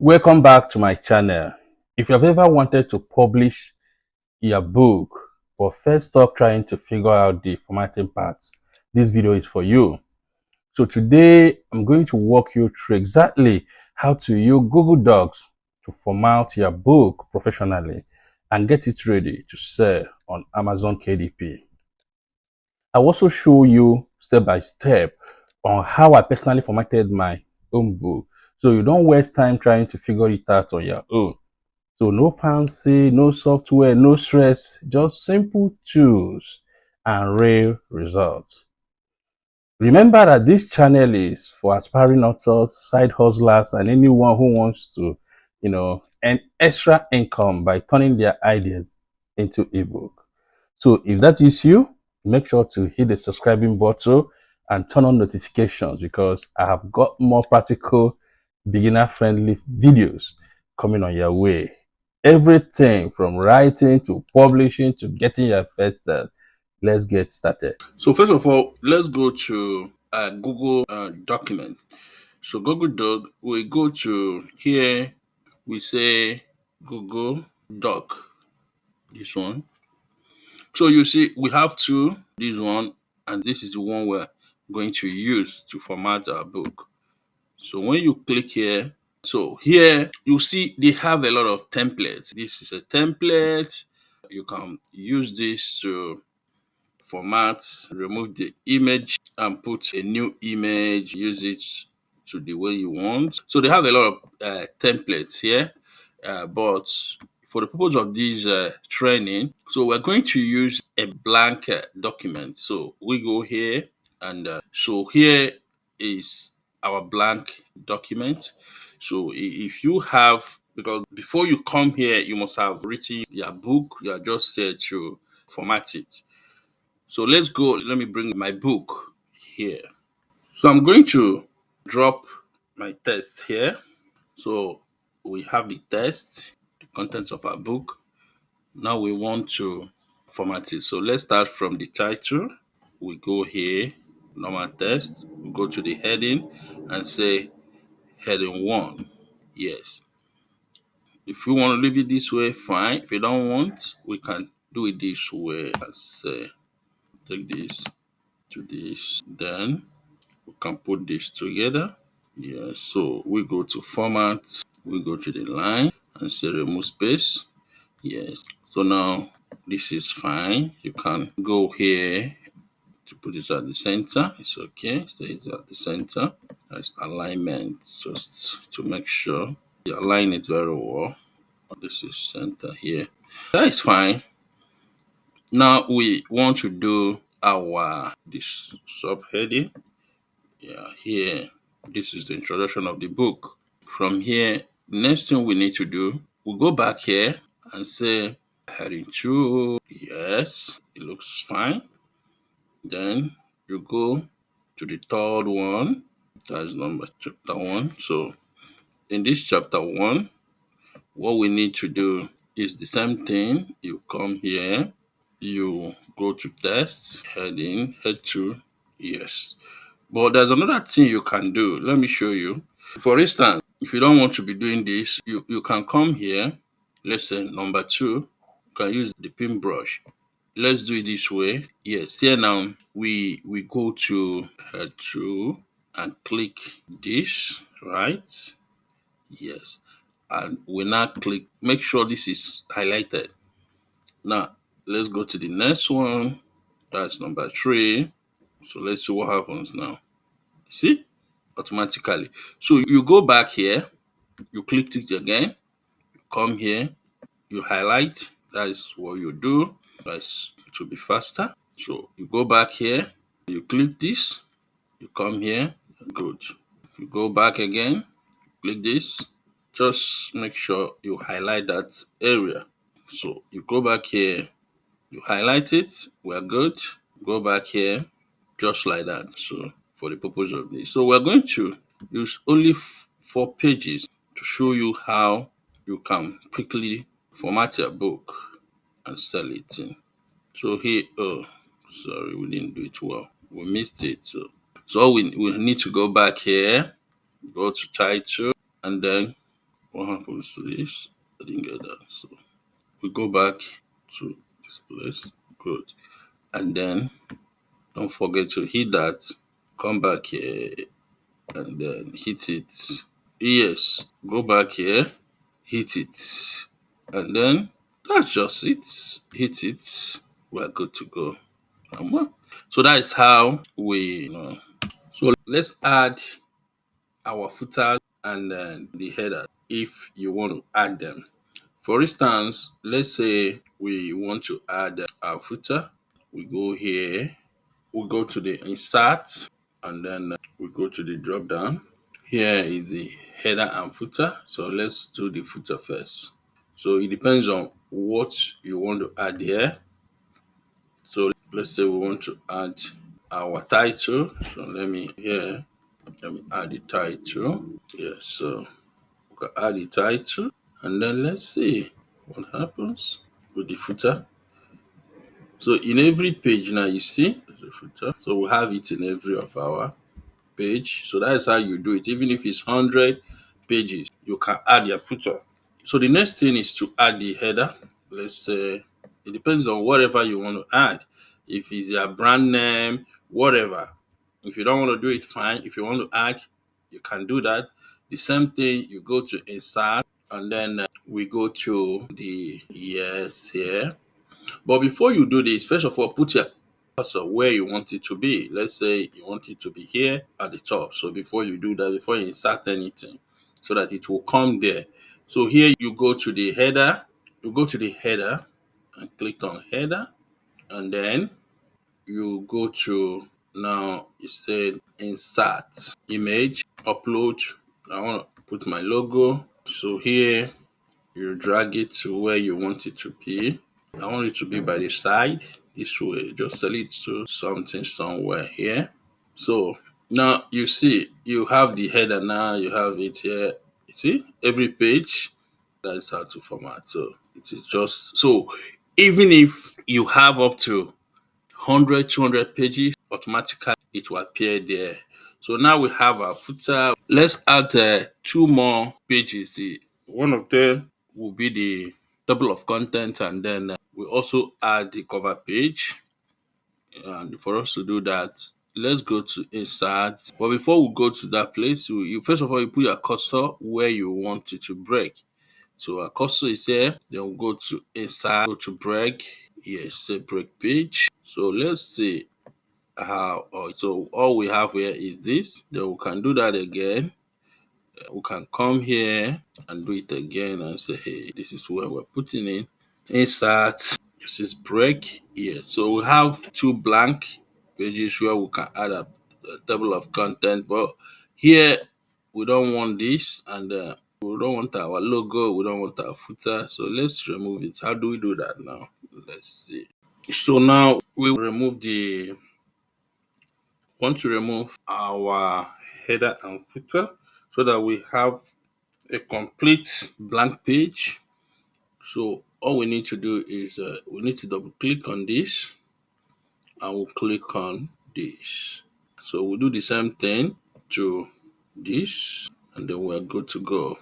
Welcome back to my channel. If you've ever wanted to publish your book but first stop trying to figure out the formatting parts, this video is for you. So today I'm going to walk you through exactly how to use Google Docs to format your book professionally and get it ready to sell on Amazon KDP. I'll also show you step by step on how I personally formatted my own book, so you don't waste time trying to figure it out on your own. So no fancy, no software, no stress, just simple tools and real results. Remember that this channel is for aspiring authors, side hustlers, and anyone who wants to, earn extra income by turning their ideas into ebook. So if that is you, make sure to hit the subscribing button and turn on notifications, because I have got more practical, beginner-friendly videos coming on your way. Everything from writing to publishing to getting your first sale. Let's get started. So first of all, let's go to Google document. So Google Doc, we go to here, we say Google Doc, this one. So you see, we have two, this one, and this is the one we're going to use to format our book. So when you click here, so here you see they have a lot of templates. This is a template. You can use this to format, remove the image and put a new image, use it to the way you want. So they have a lot of templates here, but for the purpose of this training, so we're going to use a blank document. So we go here, and so here is our blank document. So if you have, because before you come here, you must have written your book, you are just here to format it. So let's go. Let me bring my book here. So I'm going to drop my text here. So we have the text, the contents of our book. Now we want to format it. So let's start from the title. We go here, normal text. We go to the heading and say heading 1. Yes. If you want to leave it this way, fine. If you don't want, we can do it this way and say, take this to this. Then we can put this together. Yes, so we go to format, we go to the line and say remove space. Yes, so now this is fine. You can go here to put it at the center. It's okay, so it's at the center. That's alignment, just to make sure you align it very well. This is center here. That is fine. Now we want to do our this subheading. Yeah, here, this is the introduction of the book. From here, next thing we need to do, we'll go back here and say heading 2. Yes, it looks fine. Then you go to the third one. That's number chapter 1. So in this chapter 1, what we need to do is the same thing. You come here, you go to text, heading, head 2. Yes. But there's another thing you can do. Let me show you. For instance, if you don't want to be doing this, you can come here. Let's say number 2. You can use the paintbrush. Let's do it this way. Yes, here now we go to head 2 and click this, right? Yes. And we now click, make sure this is highlighted. Now let's go to the next one. That's number 3. So let's see what happens now. See? Automatically. So you go back here, you click it again, you come here, you highlight. That is what you do. That's to be faster. So you go back here, you click this, you come here, good. You go back again, click this. Just make sure you highlight that area. So you go back here, you highlight it, we're good. Go back here, just like that. So for the purpose of this, so we're going to use only 4 pages to show you how you can quickly format your book and sell it in. So here, oh, sorry, we didn't do it well. We missed it. So we need to go back here, go to title, and then what happens to this? I didn't get that. So we go back to this place. Good. And then don't forget to hit that. Come back here and then hit it. Yes. Go back here, hit it. And then that's just it. Hit it. We're good to go. So that is how we. So let's add our footer and then the header if you want to add them. For instance, let's say we want to add our footer. We go here, we go to the insert, and then we go to the drop down. Here is the header and footer. So let's do the footer first. So it depends on what you want to add here. So let's say we want to add our title. So let me add the title. Yes, so we can add the title and then let's see what happens with the footer. So in every page now you see there's a footer. So we have it in every of our page. So that's how you do it. Even if it's 100 pages, you can add your footer. So the next thing is to add the header. Let's say it depends on whatever you want to add. If it's your brand name, whatever. If you don't want to do it, fine. If you want to add, you can do that. The same thing, you go to insert and then we go to the yes here. But before you do this, first of all, put your cursor where you want it to be. Let's say you want it to be here at the top. So before you do that, before you insert anything, so that it will come there. So here you go to the header, you go to the header and click on header, and then you go to now you said insert image, upload. I want to put my logo. So here you drag it to where you want it to be. I want it to be by the side this way. Just select to something somewhere here. So now you see you have the header now, you have it here. You see every page that is how to format. So it is just so even if you have up to 100, 200 pages, automatically it will appear there. So now we have our footer. Let's add two more pages. The one of them will be the table of content, and then we also add the cover page. And for us to do that, let's go to insert. But before we go to that place, you first of all you put your cursor where you want it to break. So our cursor is here. Then we'll go to insert, go to break. Yes, say break page. So let's see how. So all we have here is this. Then we can do that again. We can come here and do it again and say, hey, this is where we're putting in. Insert, this is break. Yeah, so we have two blank pages where we can add a table of content, but here we don't want this and we don't want our logo, we don't want our footer. So let's remove it. How do we do that now? Let's see. So now we remove the want to remove our header and footer so that we have a complete blank page. So all we need to do is we need to double click on this and we'll click on this. So we'll do the same thing to this and then we're good to go.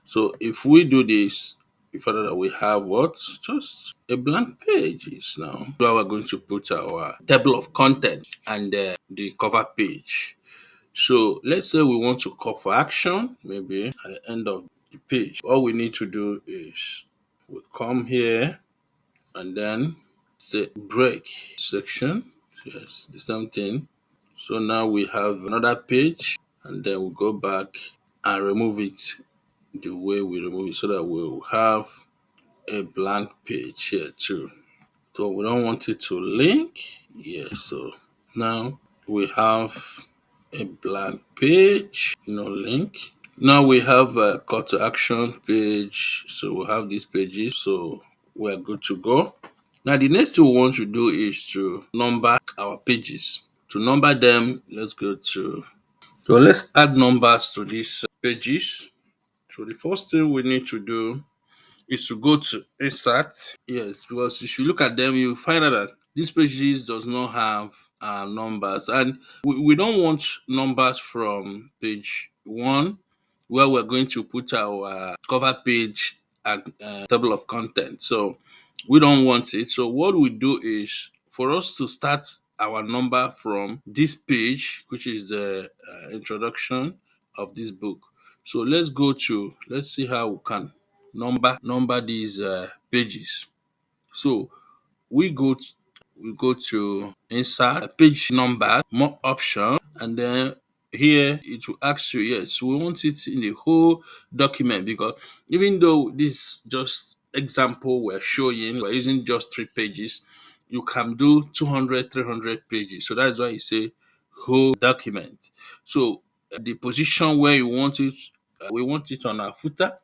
So if we do this, we find out that we have what? Just a blank page is now. So we're going to put our table of content and the cover page. So let's say we want to call for action, maybe at the end of the page. All we need to do is we come here and then say break section. Yes, the same thing. So now we have another page and then we go back and remove it the way we remove it so that we'll have a blank page here too. So we don't want it to link. Yeah, so now we have a blank page, no link. Now we have a call to action page. So we have these pages. So we're good to go. Now the next thing we want to do is to number our pages. To number them, let's go to so let's add numbers to these pages. So the first thing we need to do is to go to insert. Yes, because if you look at them, you find out that these pages does not have numbers, and we don't want numbers from page 1 where we're going to put our cover page and table of content. So we don't want it. So what we do is for us to start our number from this page, which is the introduction of this book. So let's see how we can number these pages. So we go to, we go to insert page number, more option, and then here it will ask you, yes, we want it in the whole document, because even though this just example we're showing, we're using just 3 pages, you can do 200, 300 pages. So that's why you say whole document. So the position where you want it, we want it on our footer.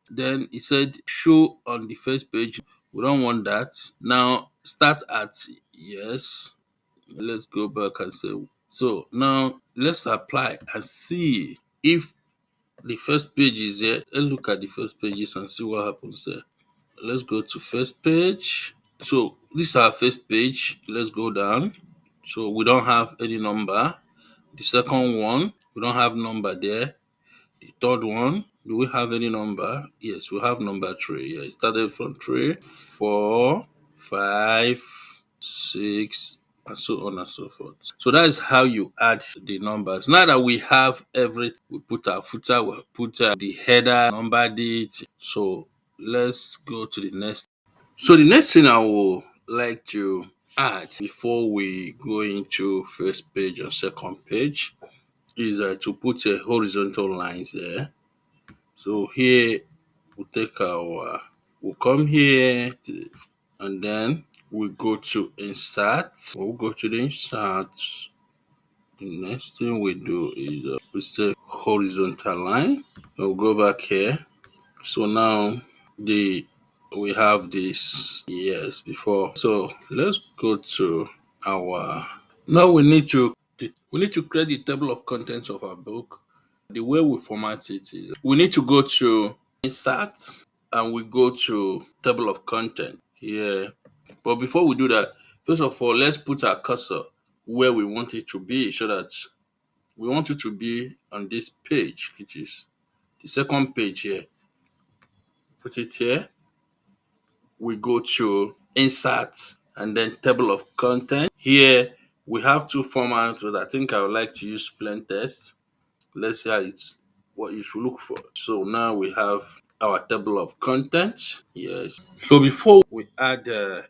Then it said show on the first page. We don't want that. Now start at yes. Let's go back and say so. Now let's apply and see if the first page is here. Let's look at the first pages and see what happens there. Let's go to first page. So this is our first page. Let's go down. So we don't have any number. The second one, we don't have number there. The third one, do we have any number? Yes, we have number 3. Yeah, it started from 3, 4, 5, 6, and so on and so forth. So that is how you add the numbers. Now that we have everything, we put our footer, we put the header, numbered it. So let's go to the next. So the next thing I would like to add before we go into first page and second page is to put a horizontal lines there. So here we'll take we'll come here and then we go to insert. We'll go to the insert. The next thing we do is we say horizontal line. We'll go back here. So now the we have this yes before. So let's go to our now we need to create the table of contents of our book. The way we format it is we need to go to insert and we go to table of content here. But before we do that, first of all, let's put our cursor where we want it to be, so that we want it to be on this page, which is the second page here. Put it here. We go to insert and then table of content. Here we have 2 formats, but I think I would like to use plain text. Let's see how it's what you should look for. So now we have our table of content. Yes. So before we add the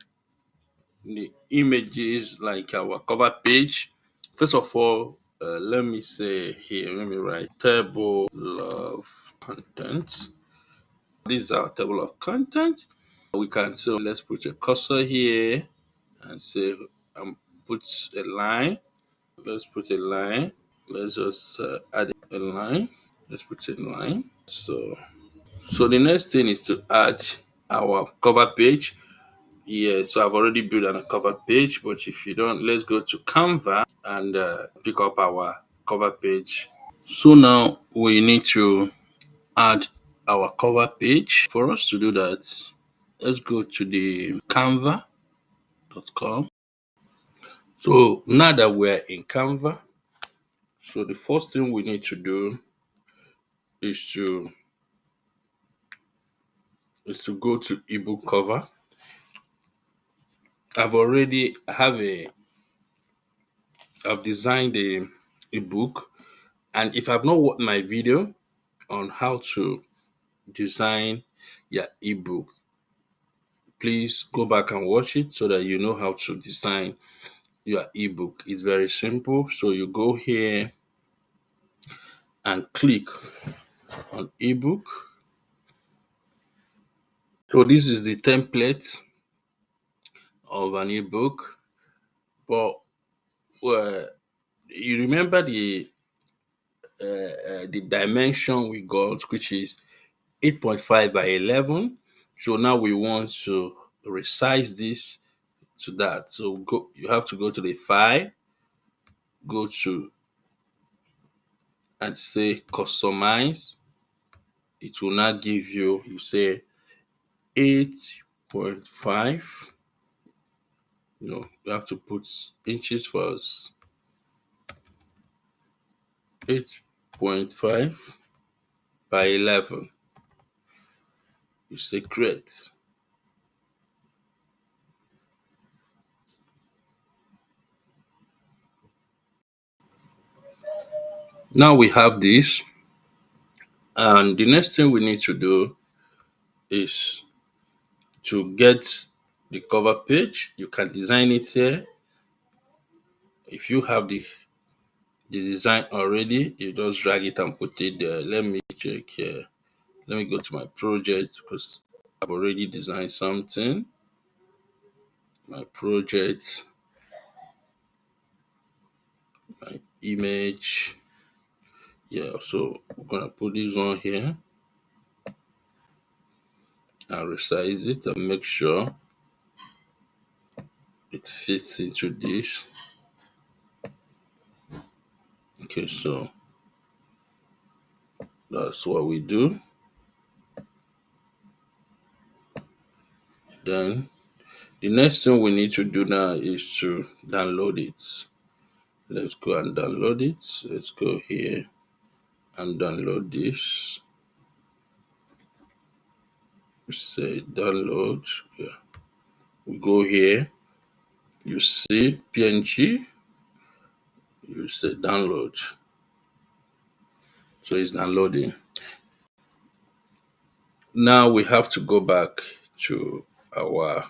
images like our cover page, first of all, let me say here, let me write table of content. This is our table of content. We can say, let's put a cursor here and say, put a line. Let's put a line. Let's just add a line. Let's put a line. So the next thing is to add our cover page. Yeah, so I've already built a cover page, but if you don't, let's go to Canva and pick up our cover page. So now we need to add our cover page. For us to do that, let's go to the canva.com. So now that we're in Canva, so the first thing we need to do is to go to ebook cover. I've designed a ebook, and if I've not watched my video on how to design your ebook, please go back and watch it so that you know how to design your ebook. It's very simple. So you go here and click on ebook. So this is the template of an ebook, but you remember the dimension we got, which is 8.5 by 11. So now we want to resize this to that. So you have to go to the file, go to and say customize. It will now give you say 8.5. No, you have to put inches first. 8.5 by 11. You say create. Now we have this, and the next thing we need to do is to get the cover page. You can design it here. If you have the design already, you just drag it and put it there. Let me check here. Let me go to my project because I've already designed something. My project, my image. Yeah, so we're gonna put this on here and resize it and make sure it fits into this. Okay, so that's what we do. Then the next thing we need to do now is to download it. Let's go and download it. Let's go here and download this. Say download. Yeah. We go here. You see PNG. You say download. So it's downloading. Now we have to go back to our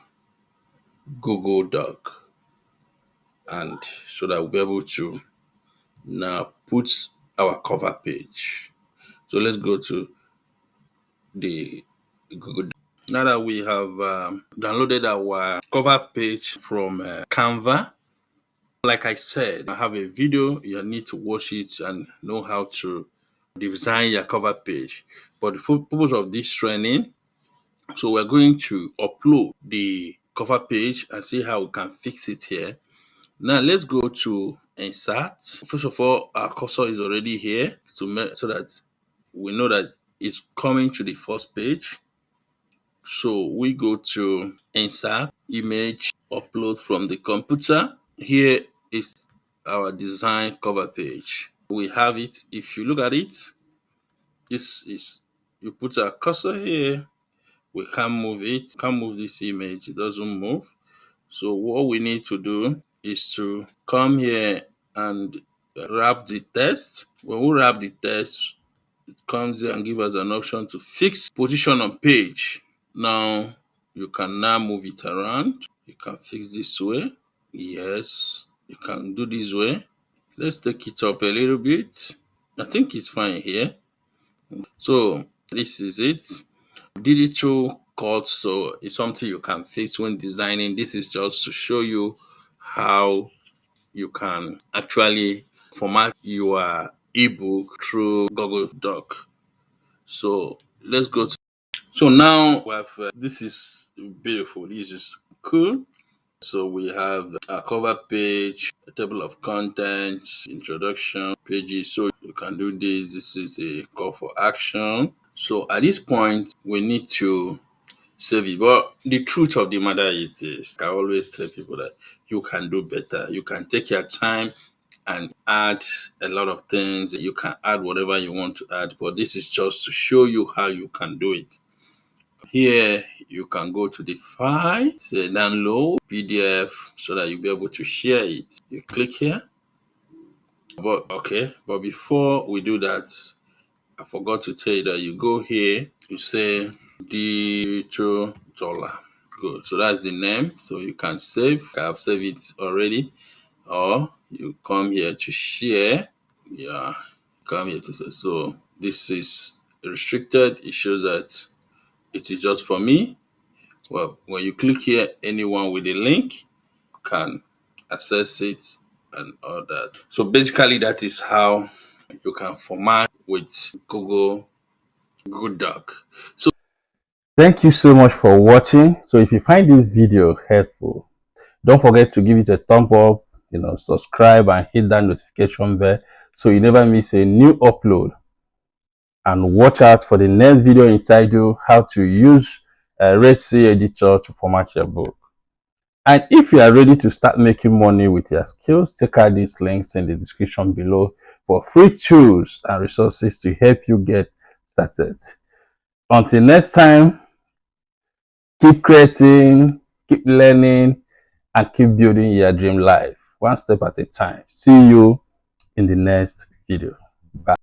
Google Doc, and so that we'll be able to now put our cover page. So let's go to the Google Doc. Now that we have downloaded our cover page from Canva, like I said, I have a video. You need to watch it and know how to design your cover page. But the full purpose of this training, so we're going to upload the cover page and see how we can fix it here. Now let's go to insert. First of all, our cursor is already here so that we know that it's coming to the first page. So we go to insert, image, upload from the computer. Here is our design cover page. We have it. If you look at it, this is, you put a cursor here. We can't move it, can't move this image, it doesn't move. So what we need to do is to come here and wrap the text. When we wrap the text, it comes here and give us an option to fix position on page. Now you can now move it around. You can fix this way. Yes, you can do this way. Let's take it up a little bit. I think it's fine here. So this is it. Digital cut, so it's something you can fix when designing. This is just to show you how you can actually format your ebook through Google Doc. So let's go to, so now we have this is beautiful, this is cool. So we have a cover page, a table of contents, introduction pages. So you can do this. This is a call for action. So at this point, we need to save it. But the truth of the matter is this. I always tell people that you can do better. You can take your time and add a lot of things. You can add whatever you want to add. But this is just to show you how you can do it. Here, you can go to the file, say download PDF so that you'll be able to share it. You click here. But before we do that, I forgot to tell you that you go here, you say digital dollar. Good. So that's the name. So you can save. I've saved it already. Or you come here to share. Yeah. Come here to say. So this is restricted. It shows that it is just for me. Well, when you click here, anyone with a link can access it and all that. So basically, that is how you can format with Google Doc. So thank you so much for watching. So if you find this video helpful, don't forget to give it a thumb up, subscribe and hit that notification bell so you never miss a new upload. And watch out for the next video entitled how to use a Red Sea editor to format your book. And if you are ready to start making money with your skills, check out these links in the description below for free tools and resources to help you get started. Until next time, keep creating, keep learning, and keep building your dream life one step at a time. See you in the next video. Bye.